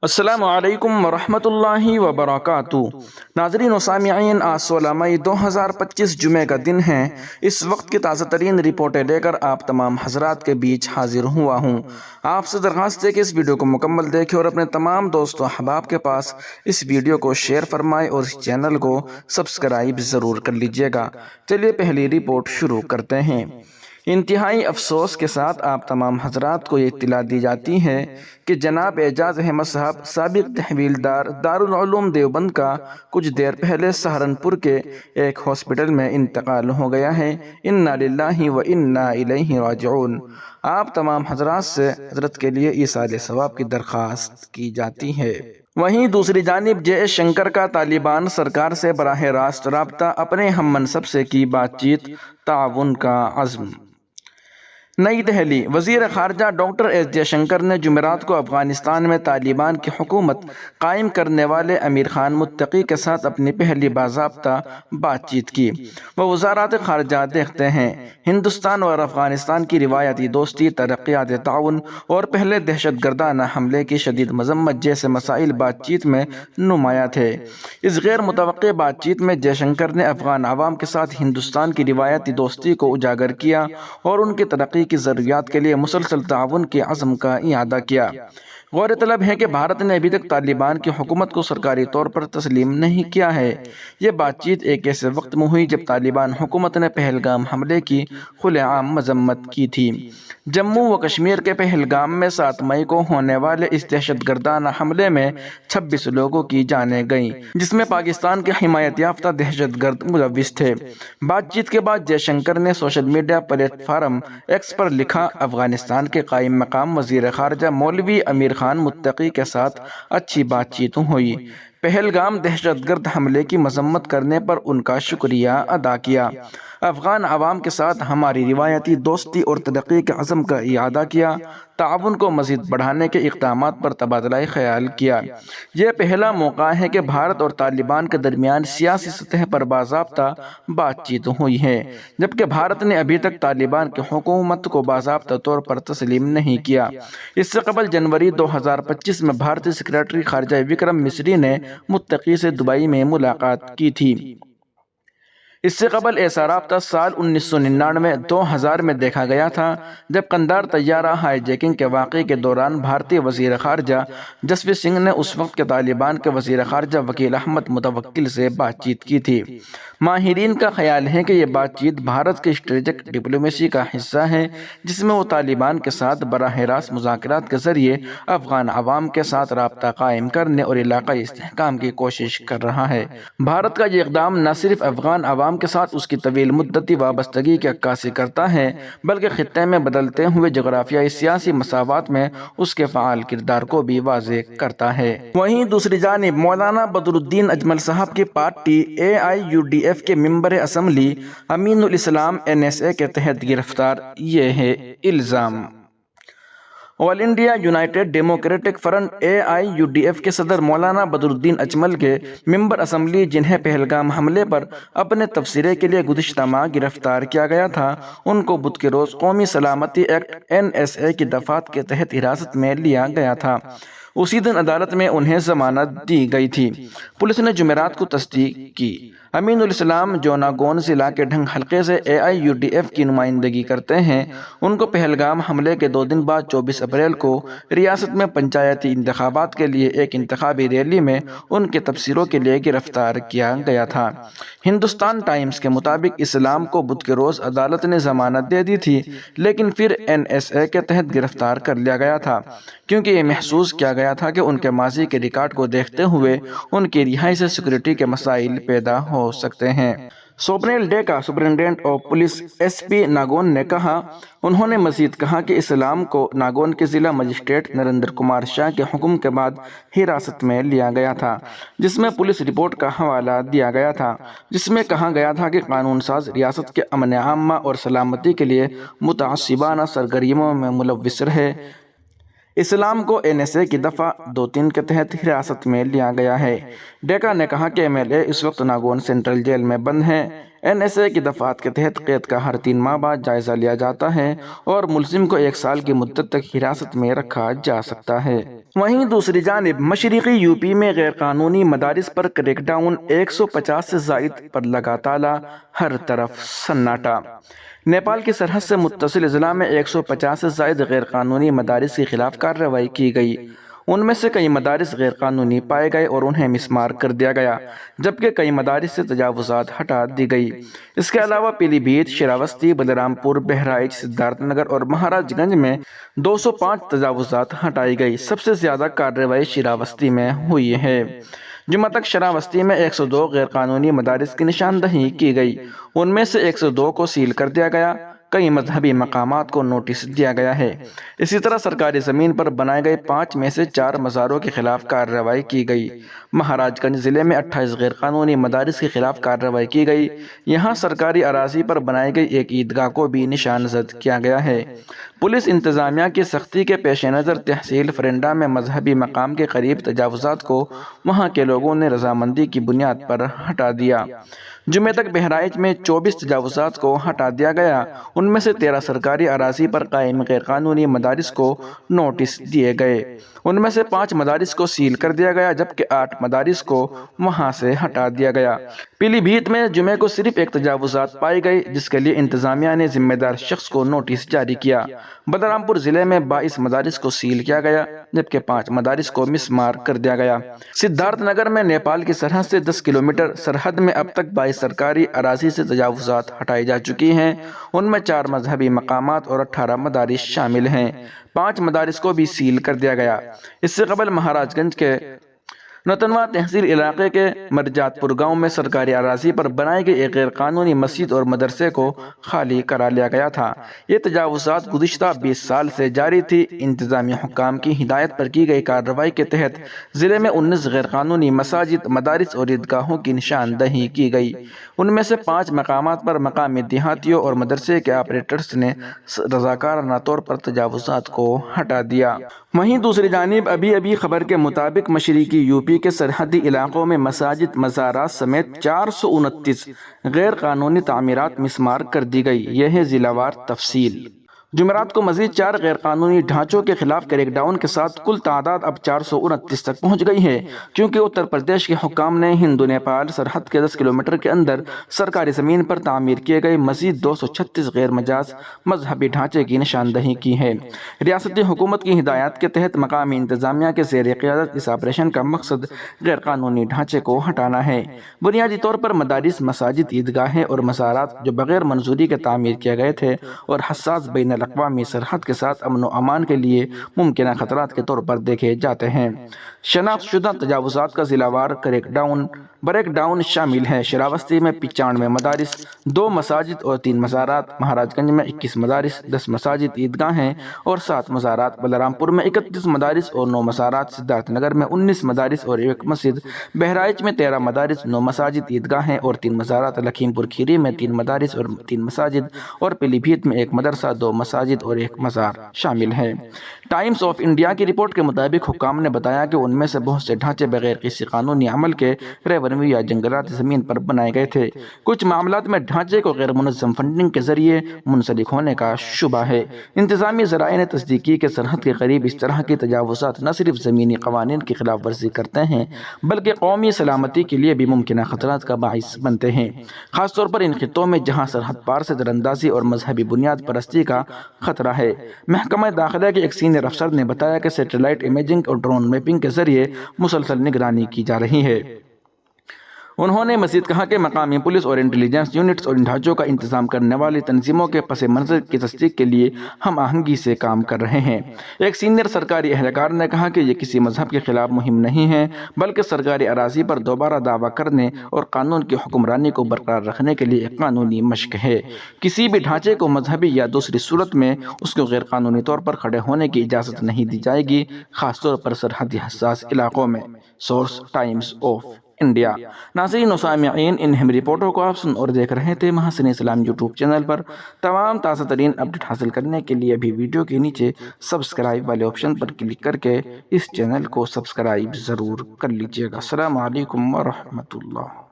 السلام علیکم ورحمۃ اللہ وبرکاتہ۔ ناظرین و سامعین، آج 16 مئی 2025 جمعہ کا دن ہے۔ اس وقت کی تازہ ترین رپورٹیں لے کر آپ تمام حضرات کے بیچ حاضر ہوا ہوں۔ آپ سے درخواست ہے کہ اس ویڈیو کو مکمل دیکھیں اور اپنے تمام دوست و احباب کے پاس اس ویڈیو کو شیئر فرمائیں اور اس چینل کو سبسکرائب ضرور کر لیجئے گا۔ چلیے پہلی رپورٹ شروع کرتے ہیں۔ انتہائی افسوس کے ساتھ آپ تمام حضرات کو یہ اطلاع دی جاتی ہے کہ جناب اعجاز احمد صاحب، سابق تحویلدار دارالعلوم دیوبند کا کچھ دیر پہلے سہارنپور کے ایک ہاسپٹل میں انتقال ہو گیا ہے۔ انا للہ و انا الیہ راجعون۔ آپ تمام حضرات سے حضرت کے لیے ایصال ثواب کی درخواست کی جاتی ہے۔ وہیں دوسری جانب جے شنکر کا طالبان سرکار سے براہ راست رابطہ، اپنے ہم منصب سے کی بات چیت، تعاون کا عزم۔ نئی دہلی۔ وزیر خارجہ ڈاکٹر ایس جے شنکر نے جمعرات کو افغانستان میں طالبان کی حکومت قائم کرنے والے امیر خان متقی کے ساتھ اپنی پہلی باضابطہ بات چیت کی۔ وہ وزارت خارجہ دیکھتے ہیں۔ ہندوستان اور افغانستان کی روایتی دوستی، ترقیات تعاون اور پہلے دہشت گردانہ حملے کی شدید مذمت جیسے مسائل بات چیت میں نمایاں تھے۔ اس غیر متوقع بات چیت میں جے شنکر نے افغان عوام کے ساتھ ہندوستان کی روایتی دوستی کو اجاگر کیا اور ان کی ترقی کی ضروریات کے لیے مسلسل تعاون کے عزم کا اعادہ کیا۔ غور طلب ہے کہ بھارت نے ابھی تک طالبان کی حکومت کو سرکاری طور پر تسلیم نہیں کیا ہے۔ یہ بات چیت ایک ایسے وقت میں ہوئی جب طالبان حکومت نے پہلگام حملے کی کھلے عام مذمت کی تھی۔ جموں و کشمیر کے پہلگام میں 7 مئی کو ہونے والے اس دہشت گردانہ حملے میں 26 لوگوں کی جانیں گئیں، جس میں پاکستان کے حمایت یافتہ دہشت گرد ملوث تھے۔ بات چیت کے بعد جے شنکر نے social media platform X پر لکھا، افغانستان کے قائم مقام وزیر خارجہ مولوی امیر خان متقی کے ساتھ اچھی بات چیت ہوئی۔ پہلگام دہشت گرد حملے کی مذمت کرنے پر ان کا شکریہ ادا کیا۔ افغان عوام کے ساتھ ہماری روایتی دوستی اور ترقی کے عزم کا اعادہ کیا۔ تعاون کو مزید بڑھانے کے اقدامات پر تبادلہ خیال کیا۔ یہ پہلا موقع ہے کہ بھارت اور طالبان کے درمیان سیاسی سطح پر باضابطہ بات چیت ہوئی ہے، جبکہ بھارت نے ابھی تک طالبان کی حکومت کو باضابطہ طور پر تسلیم نہیں کیا۔ اس سے قبل جنوری 2025 میں بھارتی سیکریٹری خارجہ وکرم مسری نے متقی سے دبئی میں ملاقات کی تھی۔ اس سے قبل ایسا رابطہ سال 1999-2000 میں دیکھا گیا تھا، جب قندار طیارہ ہائی جیکنگ کے واقعے کے دوران بھارتی وزیر خارجہ جسوت سنگھ نے اس وقت کے طالبان کے وزیر خارجہ وکیل احمد متوکل سے بات چیت کی تھی۔ ماہرین کا خیال ہے کہ یہ بات چیت بھارت کی اسٹریٹجک ڈپلومیسی کا حصہ ہے، جس میں وہ طالبان کے ساتھ براہ راست مذاکرات کے ذریعے افغان عوام کے ساتھ رابطہ قائم کرنے اور علاقائی استحکام کی کوشش کر رہا ہے۔ بھارت کا یہ اقدام نہ صرف افغان عوام کے ساتھ اس کی طویل مدتی وابستگی کی عکاسی کرتا ہے، بلکہ خطے میں بدلتے ہوئے جغرافیائی سیاسی مساوات میں اس کے فعال کردار کو بھی واضح کرتا ہے۔ وہیں دوسری جانب مولانا بدر الدین اجمل صاحب کی پارٹی AIUDF کے ممبر اسمبلی امین الاسلام NSA کے تحت گرفتار۔ یہ ہے الزام۔ All India united democratic front AIUDF کے صدر مولانا بدر الدین اجمل کے ممبر اسمبلی، جنہیں پہلگام حملے پر اپنے تبصرے کے لیے گزشتہ ماہ گرفتار کیا گیا تھا، ان کو بدھ کے روز قومی سلامتی ایکٹ NSA کی دفعات کے تحت حراست میں لیا گیا تھا۔ اسی دن عدالت میں انہیں ضمانت دی گئی تھی۔ پولیس نے جمعرات کو تصدیق کی۔ امین الاسلام جوناگون ضلع کے ڈھنگ حلقے سے AIUDF کی نمائندگی کرتے ہیں۔ ان کو پہلگام حملے کے 2 دن بعد 24 اپریل کو ریاست میں پنچایتی انتخابات کے لیے ایک انتخابی ریلی میں ان کے تبصروں کے لیے گرفتار کیا گیا تھا۔ ہندوستان ٹائمز کے مطابق اسلام کو بدھ کے روز عدالت نے ضمانت دے دی تھی، لیکن پھر NSA کے تحت گرفتار کر لیا گیا تھا، کیونکہ یہ محسوس کیا گیا تھا کہ ان کے ماضی کے ریکارڈ کو دیکھتے ہوئے ان کی رہائی سے سیکورٹی کے مسائل پیدا ہو سکتے ہیں۔ سوپنیل ڈے کا سپرنٹینڈنٹ آف پولیس SP ناگون نے کہا۔ انہوں نے مزید کہا کہ اسلام کو ناگون کے ضلع مجسٹریٹ نریندر کمار شاہ کے حکم کے بعد حراست میں لیا گیا تھا، جس میں پولیس رپورٹ کا حوالہ دیا گیا تھا، جس میں کہا گیا تھا کہ قانون ساز ریاست کے امن عامہ اور سلامتی کے لیے متعصبانہ سرگرمیوں میں ملوث رہے۔ اسلام کو NSA کی دفعہ 2-3 کے تحت حراست میں لیا گیا ہے۔ ڈیکا نے کہا کہ MLA اس وقت ناگون سینٹرل جیل میں بند ہیں۔ NSA کی دفعات کے تحت قید کا ہر 3 ماہ بعد جائزہ لیا جاتا ہے اور ملزم کو 1 سال کی مدت تک حراست میں رکھا جا سکتا ہے۔ وہیں دوسری جانب مشرقی UP میں غیر قانونی مدارس پر کریک ڈاؤن، 150 سے زائد پر لگا تالا، ہر طرف سناٹا۔ نیپال کی سرحد سے متصل اضلاع میں 150 سے زائد غیر قانونی مدارس کے خلاف کارروائی کی گئی۔ ان میں سے کئی مدارس غیر قانونی پائے گئے اور انہیں مسمار کر دیا گیا، جبکہ کئی مدارس سے تجاوزات ہٹا دی گئی۔ اس کے علاوہ پیلی بھیت، شراوستی، بلرام پور، بہرائچ، سدھارتھ نگر اور مہاراج گنج میں 205 تجاوزات ہٹائی گئی۔ سب سے زیادہ کارروائی شراوستی میں ہوئی ہے۔ جمعہ تک شراوستی میں 102 غیر قانونی مدارس کی نشاندہی کی گئی۔ ان میں سے 102 کو سیل کر دیا گیا۔ کئی مذہبی مقامات کو نوٹس دیا گیا ہے۔ اسی طرح سرکاری زمین پر بنائے گئے 5 میں سے 4 مزاروں کے خلاف کارروائی کی گئی۔ مہاراج گنج ضلع میں 28 غیر قانونی مدارس کے خلاف کارروائی کی گئی۔ یہاں سرکاری اراضی پر بنائی گئی ایک عیدگاہ کو بھی نشان زد کیا گیا ہے۔ پولیس انتظامیہ کی سختی کے پیش نظر تحصیل فرنڈا میں مذہبی مقام کے قریب تجاوزات کو وہاں کے لوگوں نے رضامندی کی بنیاد پر ہٹا دیا۔ جمعے تک بہرائچ میں 24 تجاوزات کو ہٹا دیا گیا۔ ان میں سے 13 سرکاری اراضی پر قائم غیر قانونی مدارس کو نوٹس دیے گئے۔ ان میں سے 5 مدارس کو سیل کر دیا گیا، جبکہ 8 مدارس کو وہاں سے ہٹا دیا گیا۔ پیلی بھیت میں جمعے کو صرف 1 تجاوزات پائی گئی، جس کے لیے انتظامیہ نے ذمہ دار شخص کو نوٹس جاری کیا۔ بلرام پور ضلع میں 22 مدارس کو سیل کیا گیا، جبکہ 5 مدارس کو مسمار کر دیا گیا۔ سدھارتھ نگر میں نیپال کی سرحد سے 10 کلومیٹر سرحد میں اب تک 22 سرکاری اراضی سے تجاوزات ہٹائی جا چکی ہیں۔ ان میں 4 مذہبی مقامات اور 18 مدارس شامل ہیں۔ 5 مدارس کو بھی سیل کر دیا گیا۔ اس سے قبل مہاراج گنج کے نوتنوا تحصیل علاقے کے مرجات پور گاؤں میں سرکاری اراضی پر بنائی گئی ایک غیر قانونی مسجد اور مدرسے کو خالی کرا لیا گیا تھا۔ یہ تجاوزات گزشتہ 20 سال سے جاری تھی۔ انتظامی حکام کی ہدایت پر کی گئی کارروائی کے تحت ضلع میں 19 غیر قانونی مساجد، مدارس اور عیدگاہوں کی نشاندہی کی گئی۔ ان میں سے 5 مقامات پر مقامی دیہاتیوں اور مدرسے کے آپریٹرز نے رضاکارانہ طور پر تجاوزات کو ہٹا دیا۔ وہیں دوسری جانب ابھی خبر کے مطابق مشرقی UP کے سرحدی علاقوں میں مساجد، مزارات سمیت 429 غیر قانونی تعمیرات مسمار کر دی گئی۔ یہ ہے ضلع وار تفصیل۔ جمعرات کو مزید 4 غیر قانونی ڈھانچوں کے خلاف کریک ڈاؤن کے ساتھ کل تعداد اب 429 تک پہنچ گئی ہے، کیونکہ اتر پردیش کے حکام نے ہندو نیپال سرحد کے 10 کلومیٹر کے اندر سرکاری زمین پر تعمیر کیے گئے مزید 236 غیر مجاز مذہبی ڈھانچے کی نشاندہی کی ہے۔ ریاستی حکومت کی ہدایات کے تحت مقامی انتظامیہ کے زیر قیادت اس آپریشن کا مقصد غیر قانونی ڈھانچے کو ہٹانا ہے۔ بنیادی طور پر مدارس، مساجد، عیدگاہیں اور مزارات جو بغیر منظوری کے تعمیر کیے گئے تھے اور حساس بین الاقوامی سرحد کے ساتھ امن و امان کے لیے ممکنہ خطرات کے طور پر دیکھے جاتے ہیں۔ شناخت شدہ تجاوزات کا ضلع وار بریک ڈاؤن شامل ہے۔ شراوستی میں 95 مدارس، 2 مساجد اور 3 مزارات، مہاراج گنج میں 21 مدارس، 10 مساجد، عیدگاہیں اور 7 مزارات، بلرام پور میں 31 مدارس اور 9 مزارات، سدھارتھ نگر میں 19 مدارس اور 1 مسجد، بہرائچ میں 13 مدارس، 9 مساجد، عیدگاہیں اور 3 مزارات، لکھیم پور کھیری میں 3 مدارس اور 3 مساجد اور پیلی بھیت میں 1 مدرسہ، 2 مساجد اور 1 مزار شامل ہیں۔ ٹائمز آف انڈیا کی رپورٹ کے مطابق حکام نے بتایا کہ ان میں سے بہت سے ڈھانچے بغیر کسی قانونی عمل کے ریونیو یا جنگلات زمین پر بنائے گئے تھے۔ کچھ معاملات میں ڈھانچے کو غیر منظم فنڈنگ کے ذریعے منسلک ہونے کا شبہ ہے۔ انتظامی ذرائع نے تصدیق کی کہ سرحد کے قریب اس طرح کی تجاوزات نہ صرف زمینی قوانین کی خلاف ورزی کرتے ہیں بلکہ قومی سلامتی کے لیے بھی ممکنہ خطرات کا باعث بنتے ہیں، خاص طور پر ان خطوں میں جہاں سرحد پار سے دراندازی اور مذہبی بنیاد پرستی کا خطرہ ہے۔ محکمہ داخلہ کے ایک سینئر افسر نے بتایا کہ سیٹلائٹ امیجنگ اور ڈرون میپنگ کے ذریعے مسلسل نگرانی کی جا رہی ہے۔ انہوں نے مزید کہا کہ مقامی پولیس اور انٹیلیجنس یونٹس اور ان ڈھانچوں کا انتظام کرنے والی تنظیموں کے پس منظر کی تصدیق کے لیے ہم آہنگی سے کام کر رہے ہیں۔ ایک سینئر سرکاری اہلکار نے کہا کہ یہ کسی مذہب کے خلاف مہم نہیں ہے بلکہ سرکاری اراضی پر دوبارہ دعویٰ کرنے اور قانون کی حکمرانی کو برقرار رکھنے کے لیے ایک قانونی مشق ہے۔ کسی بھی ڈھانچے کو مذہبی یا دوسری صورت میں اس کو غیر قانونی طور پر کھڑے ہونے کی اجازت نہیں دی جائے گی، خاص طور پر سرحدی حساس علاقوں میں۔ Source: Times of India. ناظرین و سامعین، ان اہم رپورٹوں کو آپ سن اور دیکھ رہے تھے محسن اسلام یوٹیوب چینل پر۔ تمام تازہ ترین اپڈیٹ حاصل کرنے کے لیے ابھی ویڈیو کے نیچے سبسکرائب والے آپشن پر کلک کر کے اس چینل کو سبسکرائب ضرور کر لیجیے گا۔ السلام علیکم ورحمۃ اللہ۔